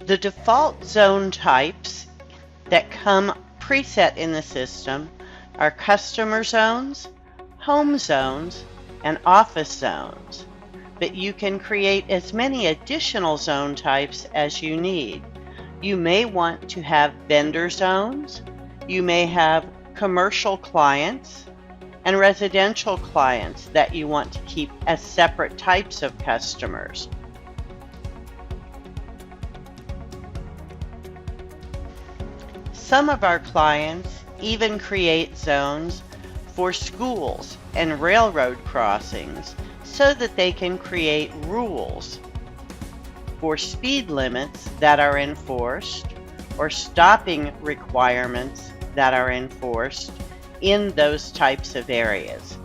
The default zone types that come preset in the system are customer zones, home zones, and office zones, but you can create as many additional zone types as you need. You may want to have vendor zones, you may have commercial clients, and residential clients that you want to keep as separate types of customers. Some of our clients even create zones for schools and railroad crossings so that they can create rules for speed limits that are enforced or stopping requirements that are enforced in those types of areas.